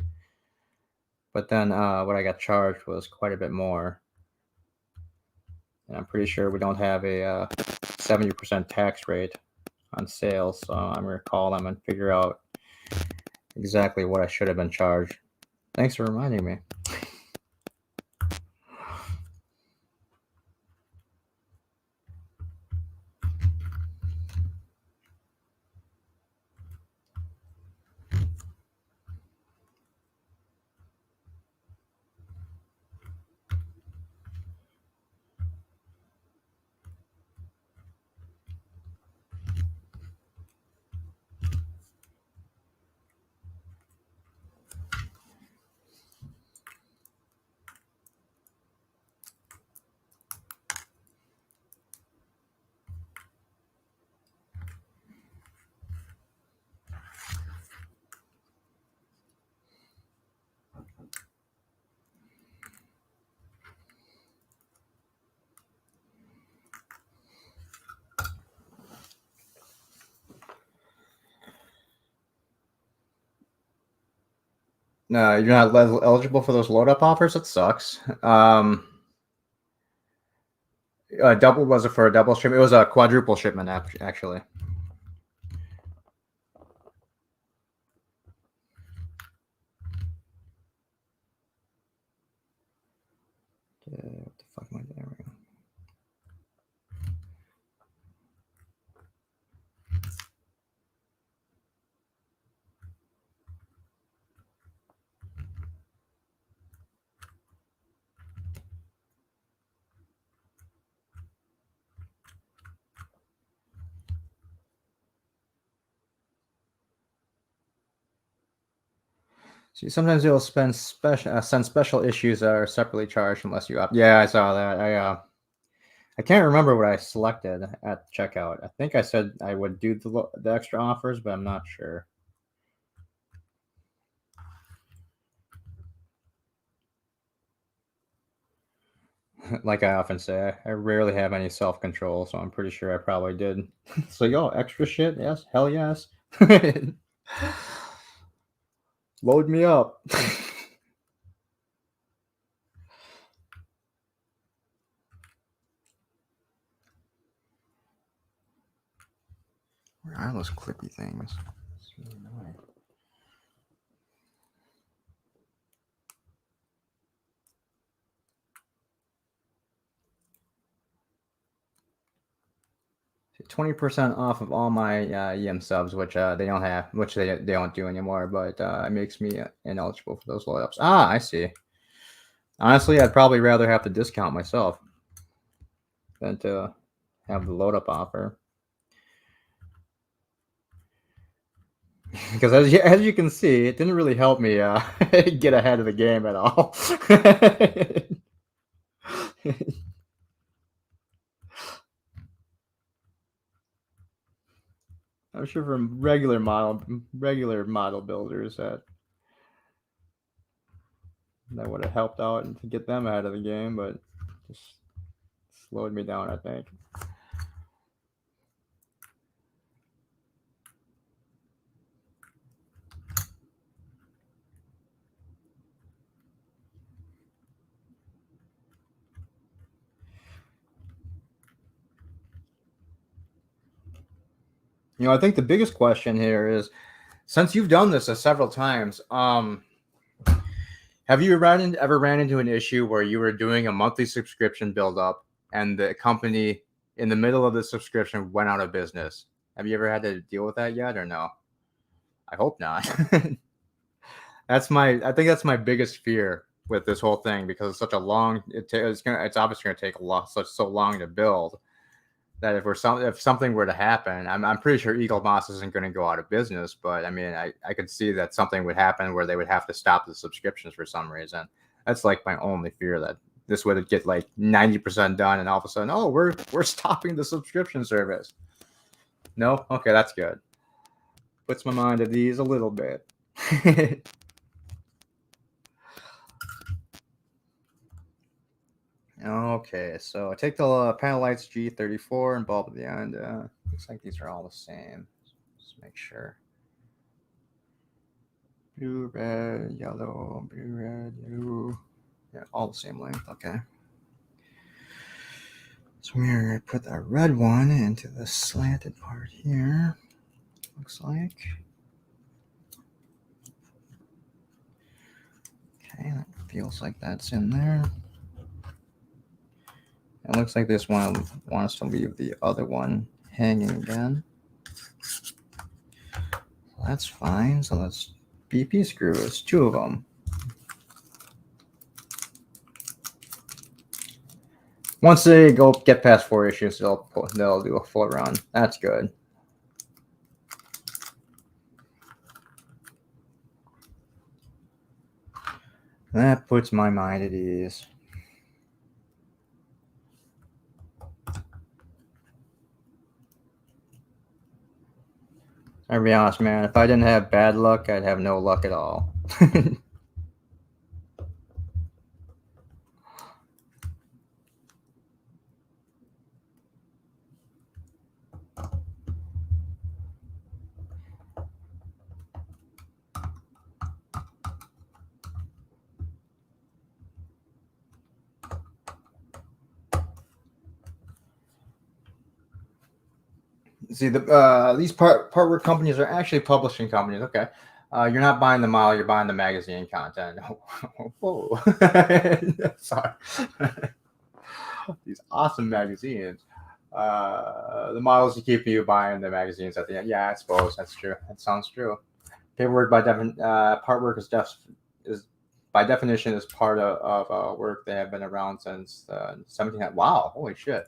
but then what I got charged was quite a bit more. And I'm pretty sure we don't have a 70% tax rate on sales. So I'm going to call them and figure out exactly what I should have been charged. Thanks for reminding me. No, you're not eligible for those load up offers. That sucks. Double was it for a double shipment? It was a quadruple shipment actually. What the fuck am I doing? There we go. See, sometimes they'll send special issues that are separately charged unless you opt. Yeah, I saw that. I can't remember what I selected at checkout. I think I said I would do the extra offers, but I'm not sure. Like I often say, I rarely have any self-control, so I'm pretty sure I probably did. So, yo, extra shit? Yes, hell yes. Load me up. Where are those clippy things? It's really annoying. So 20% off of all my EM subs, which they don't have, which they don't do anymore, but it makes me ineligible for those load ups. Ah, I see. Honestly, I'd probably rather have the discount myself than to have the load up offer. Because as you can see, it didn't really help me get ahead of the game at all. I'm sure from regular model builders that would have helped out and to get them ahead of the game, but just slowed me down, I think. I think the biggest question here is, since you've done this several times, have you ever ran into an issue where you were doing a monthly subscription build up and the company in the middle of the subscription went out of business? Have you ever had to deal with that yet or no? I hope not. I think that's my biggest fear with this whole thing, because it's such a long, it's obviously going to take so long to build, that if something were to happen, I'm pretty sure Eagle Moss isn't going to go out of business, but I mean, I could see that something would happen where they would have to stop the subscriptions for some reason. That's like my only fear, that this would get like 90% done and all of a sudden, oh, we're stopping the subscription service. No? Okay, that's good. Puts my mind at ease a little bit. Okay, so I take the panel lights G34 and bulb at the end. Looks like these are all the same. Just make sure. Blue, red, yellow, blue, red, blue. Yeah, all the same length. Okay. So we're going to put the red one into the slanted part here. Looks like. Okay, that feels like that's in there. It looks like this one wants to leave the other one hanging again. So that's fine. So let's BP screws, 2 of them. Once they get past 4 issues, they'll do a full run. That's good. That puts my mind at ease. I'll be honest, man. If I didn't have bad luck, I'd have no luck at all. See, these partwork companies are actually publishing companies. Okay, you're not buying the model; you're buying the magazine content. Whoa, sorry. These awesome magazines. The models you keep you buying the magazines at the end. Yeah, I suppose that's true. That sounds true. Paperwork part work is by definition is part of work. They have been around since 1700. Wow, holy shit!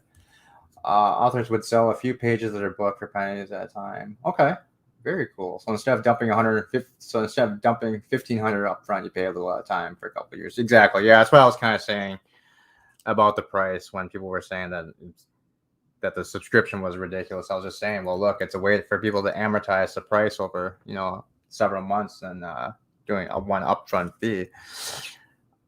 Authors would sell a few pages of their book for pennies at a time. Okay, very cool. So instead of dumping 150, so instead of dumping 1,500 up front, you pay a little at a time for a couple of years. Exactly. Yeah, that's what I was kind of saying about the price when people were saying that the subscription was ridiculous. I was just saying, well, look, it's a way for people to amortize the price over, several months and doing a one upfront fee.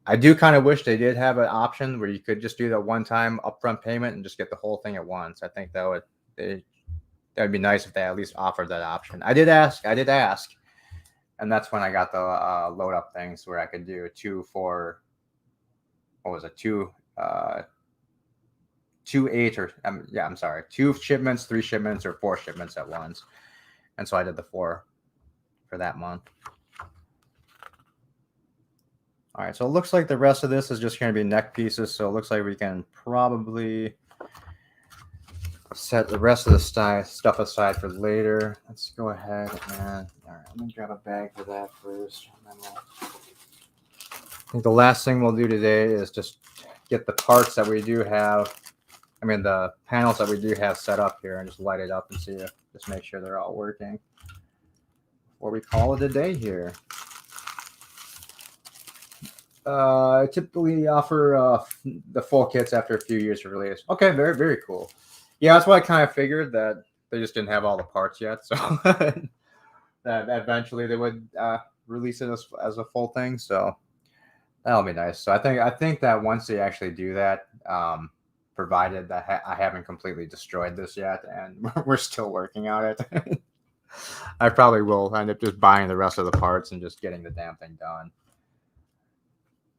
I do kind of wish they did have an option where you could just do the one-time upfront payment and just get the whole thing at once. I think that would be nice if they at least offered that option. I did ask, and that's when I got the load up things where I could do two shipments, 3 shipments, or 4 shipments at once. And so I did the 4 for that month. All right, so it looks like the rest of this is just going to be neck pieces. So it looks like we can probably set the rest of the stuff aside for later. Let's go ahead and, all right, let me grab a bag for that first. And then I think the last thing we'll do today is just get the parts that we do have. The panels that we do have set up here, and just light it up and just make sure they're all working before we call it a day here. I typically offer the full kits after a few years of release. Okay, very, very cool. Yeah, that's what I kind of figured, that they just didn't have all the parts yet. So that eventually they would release it as a full thing. So that'll be nice. So I think that once they actually do that, provided that I haven't completely destroyed this yet and we're still working on it, I probably will end up just buying the rest of the parts and just getting the damn thing done.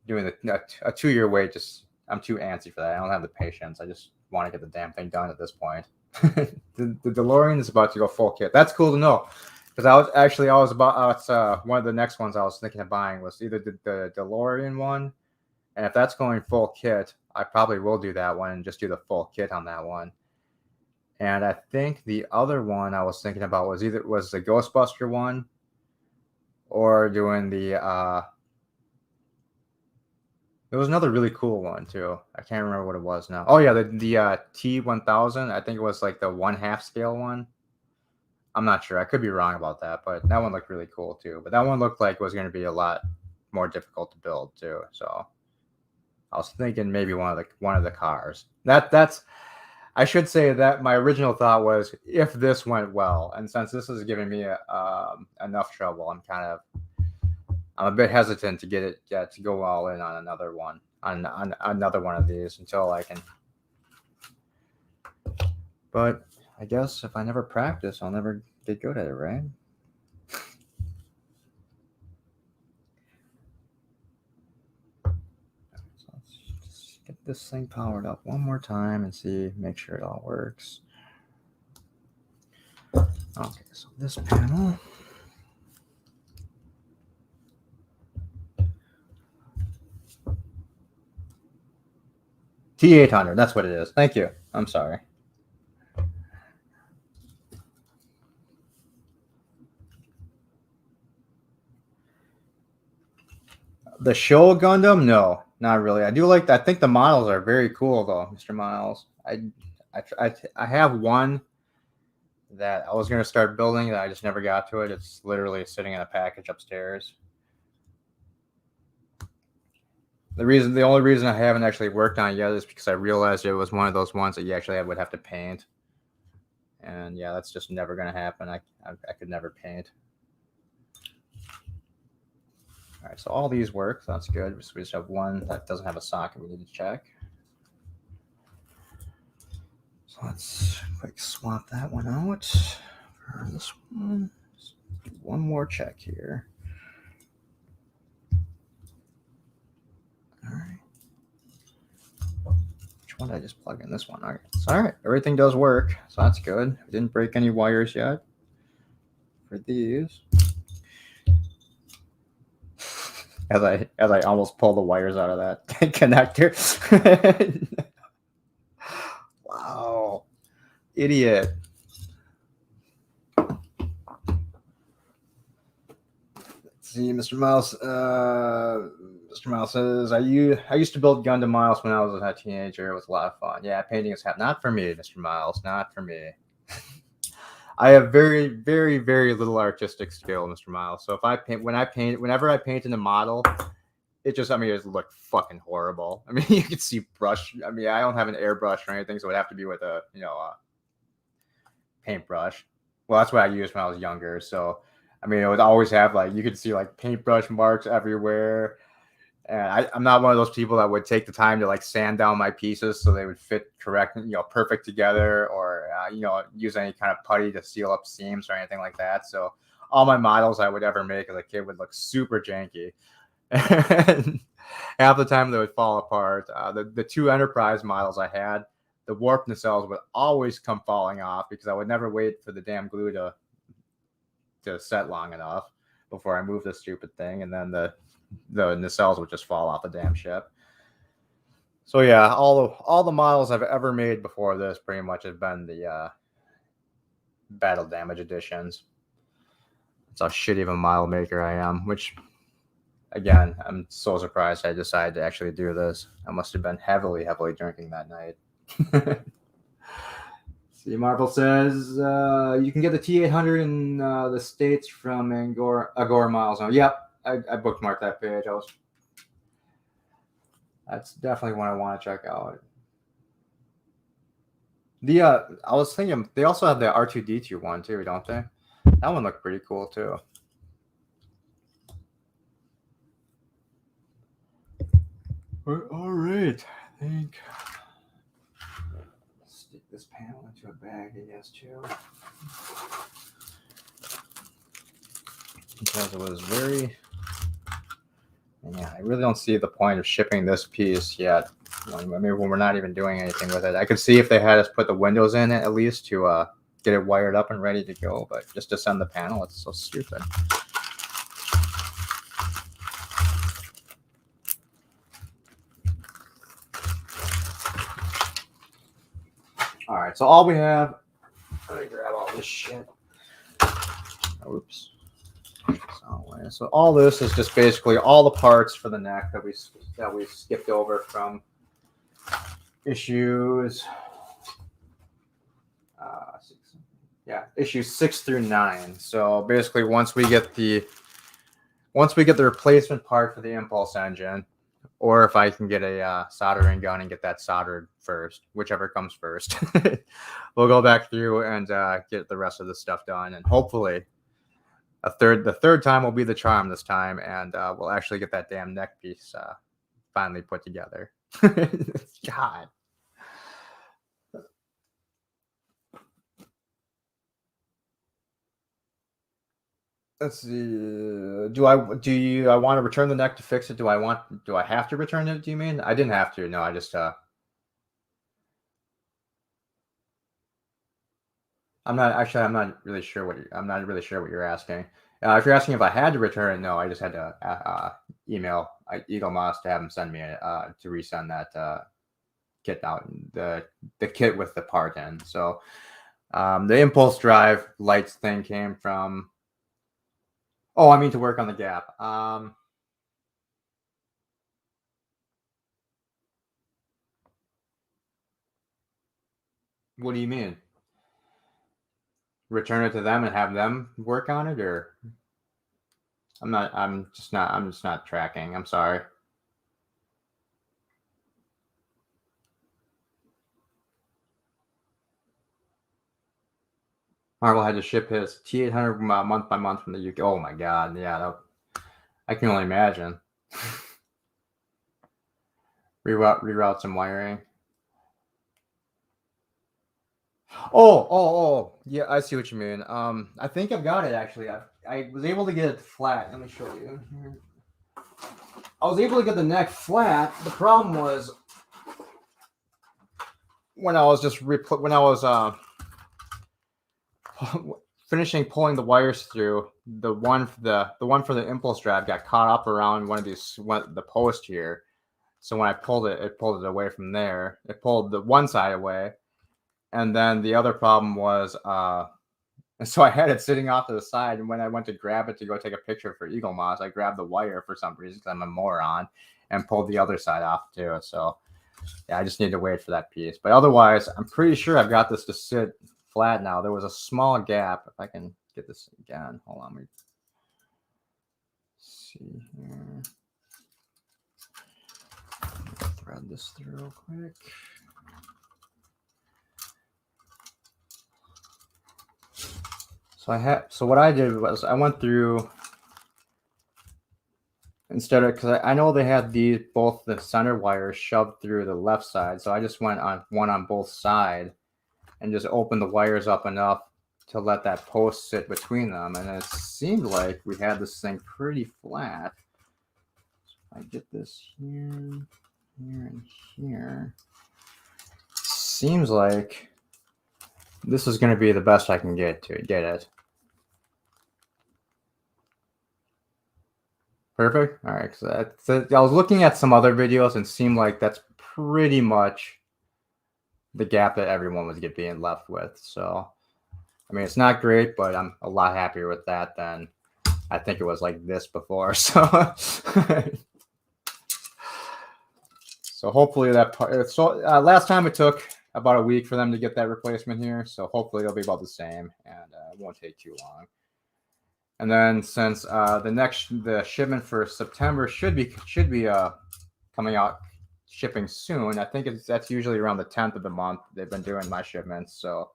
Doing a 2-year wait, I'm too antsy for that. I don't have the patience. I just want to get the damn thing done at this point. the DeLorean is about to go full kit. That's cool to know, because one of the next ones I was thinking of buying was either the DeLorean one, and if that's going full kit, I probably will do that one and just do the full kit on that one. And I think the other one I was thinking about was the Ghostbuster one, or doing the there was another really cool one too. I can't remember what it was now. Oh yeah, the T1000. I think it was like the 1/2 scale one. I'm not sure. I could be wrong about that, but that one looked really cool too. But that one looked like it was going to be a lot more difficult to build too. So I was thinking maybe one of the cars. That's I should say that my original thought was if this went well, and since this is giving me enough trouble, I'm a bit hesitant to to go all in on another one of these until I can. But I guess if I never practice, I'll never get good at it, right? So let's just get this thing powered up one more time and make sure it all works. Okay, so this panel. T800, that's what it is. Thank you. I'm sorry. The Show Gundam? No, not really. I think the models are very cool though, Mr. Miles. I have one that I was going to start building that I just never got to it. It's literally sitting in a package upstairs. The only reason I haven't actually worked on it yet is because I realized it was one of those ones that you actually would have to paint. And yeah, that's just never going to happen. I could never paint. All right, so all these work. So that's good. So we just have one that doesn't have a socket we need to check. So let's quick swap that one out for this one. Let's do one more check here. All right. Which Why did I just plug in this one? All right. It's all right. Everything does work, so that's good. I didn't break any wires yet for these. As I almost pull the wires out of that connector. Wow. Idiot. Let's see, Mr. Mouse. Mr. Mouse says, I used to build Gundam Miles when I was a teenager. It was a lot of fun. Yeah, painting is not for me, Mr. Miles. Not for me. I have very, very, very little artistic skill, Mr. Miles. So if I paint, whenever I paint in a model, it just looked fucking horrible. I mean, you could see brush. I mean, I don't have an airbrush or anything, so it would have to be with a paintbrush. Well, that's what I used when I was younger. So, I mean, it would always have you could see paintbrush marks everywhere. And I'm not one of those people that would take the time to sand down my pieces so they would fit perfect together, or use any kind of putty to seal up seams or anything like that. So all my models I would ever make as a kid would look super janky. And half the time they would fall apart. The two Enterprise models I had, the warp nacelles would always come falling off because I would never wait for the damn glue to set long enough before I moved the stupid thing, and then the nacelles would just fall off the damn ship. So yeah, all the models I've ever made before this pretty much have been the battle damage editions. That's how shitty of a model maker I am, which again, I'm so surprised I decided to actually do this. I must have been heavily drinking that night. See, Marvel says you can get the T800 in the States from Agora Miles. Yep, I bookmarked that page. That's definitely one I want to check out. I was thinking they also have the R2D2 one too, don't they? That one looked pretty cool too. All right, I think stick this panel into a bag, I guess, too. Because it was very... Yeah, I really don't see the point of shipping this piece yet. I mean, when we're not even doing anything with it. I could see if they had us put the windows in it at least to get it wired up and ready to go, but just to send the panel, it's so stupid. All right, so all we have... Let me grab all this shit. Oops. So all this is just basically all the parts for the neck that we skipped over from issues. Issues 6 through 9. So basically, once we get the replacement part for the impulse engine, or if I can get a soldering gun and get that soldered first, whichever comes first, we'll go back through and get the rest of the stuff done, and hopefully the third time will be the charm this time, and we'll actually get that damn neck piece finally put together. God. Let's see. Do I want to return the neck to fix it? Do I have to return it? Do you mean? I didn't have to. No, I just I'm not really sure what you're asking. If you're asking if I had to return it, no, I just had to email Eagle Moss to have him send me to resend that kit out, the kit with the part in. So the impulse drive lights thing came from. Oh, I mean to work on the gap. What do you mean? Return it to them and have them work on it, or I'm just not tracking. I'm sorry. Marvel had to ship his T800 month by month from the UK. Oh my god, yeah, I can only imagine. Reroute some wiring. Oh, yeah, I see what you mean. I think I've got it actually. I was able to get it flat. Let me show you. I was able to get the neck flat. The problem was when I was finishing pulling the wires through, the one for the impulse drive got caught up around the post here. So when I pulled it pulled it away from there. It pulled the one side away, and then the other problem was and so I had it sitting off to the side, and when I went to grab it to go take a picture for Eagle Moss, I grabbed the wire for some reason because I'm a moron, and pulled the other side off too. So yeah, I just need to wait for that piece. But otherwise, I'm pretty sure I've got this to sit flat now. There was a small gap. If I can get this again, hold on. Let me see here. Thread this through real quick. So what I did was I went through instead of, because I know they had both the center wires shoved through the left side, so I just went on one on both sides and just opened the wires up enough to let that post sit between them, and it seemed like we had this thing pretty flat. So I get this here, here, and here. Seems like this is going to be the best I can get it. Perfect. All right. So I was looking at some other videos and seemed like that's pretty much the gap that everyone was being left with. So, I mean, it's not great, but I'm a lot happier with that than I think it was like this before. So, so hopefully that part. So last time it took about a week for them to get that replacement here. So hopefully it'll be about the same, and it won't take too long. And then since the shipment for September should be coming out shipping soon. I think that's usually around the 10th of the month. They've been doing my shipments, so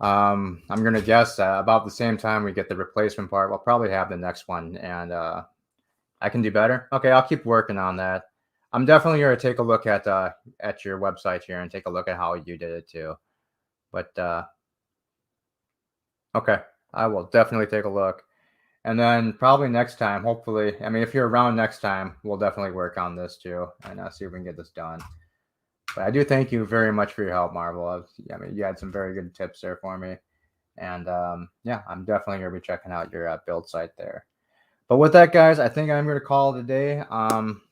I'm gonna guess about the same time we get the replacement part, we'll probably have the next one, and I can do better. Okay, I'll keep working on that. I'm definitely gonna take a look at your website here and take a look at how you did it too. But okay. I will definitely take a look. And then probably next time, hopefully, I mean, if you're around next time, we'll definitely work on this too and see if we can get this done. But I do thank you very much for your help, Marvel. I mean, you had some very good tips there for me. And yeah, I'm definitely going to be checking out your build site there. But with that, guys, I think I'm going to call it a day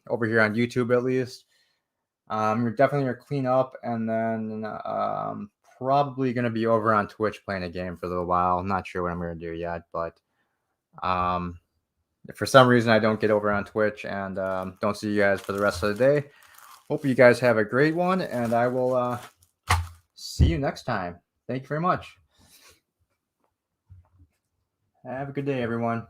over here on YouTube at least. We're definitely going to clean up, and then probably going to be over on Twitch playing a game for a little while. I'm not sure what I'm going to do yet, but if for some reason I don't get over on Twitch and don't see you guys for the rest of the day, hope you guys have a great one, and I will see you next time. Thank you very much. Have a good day, everyone.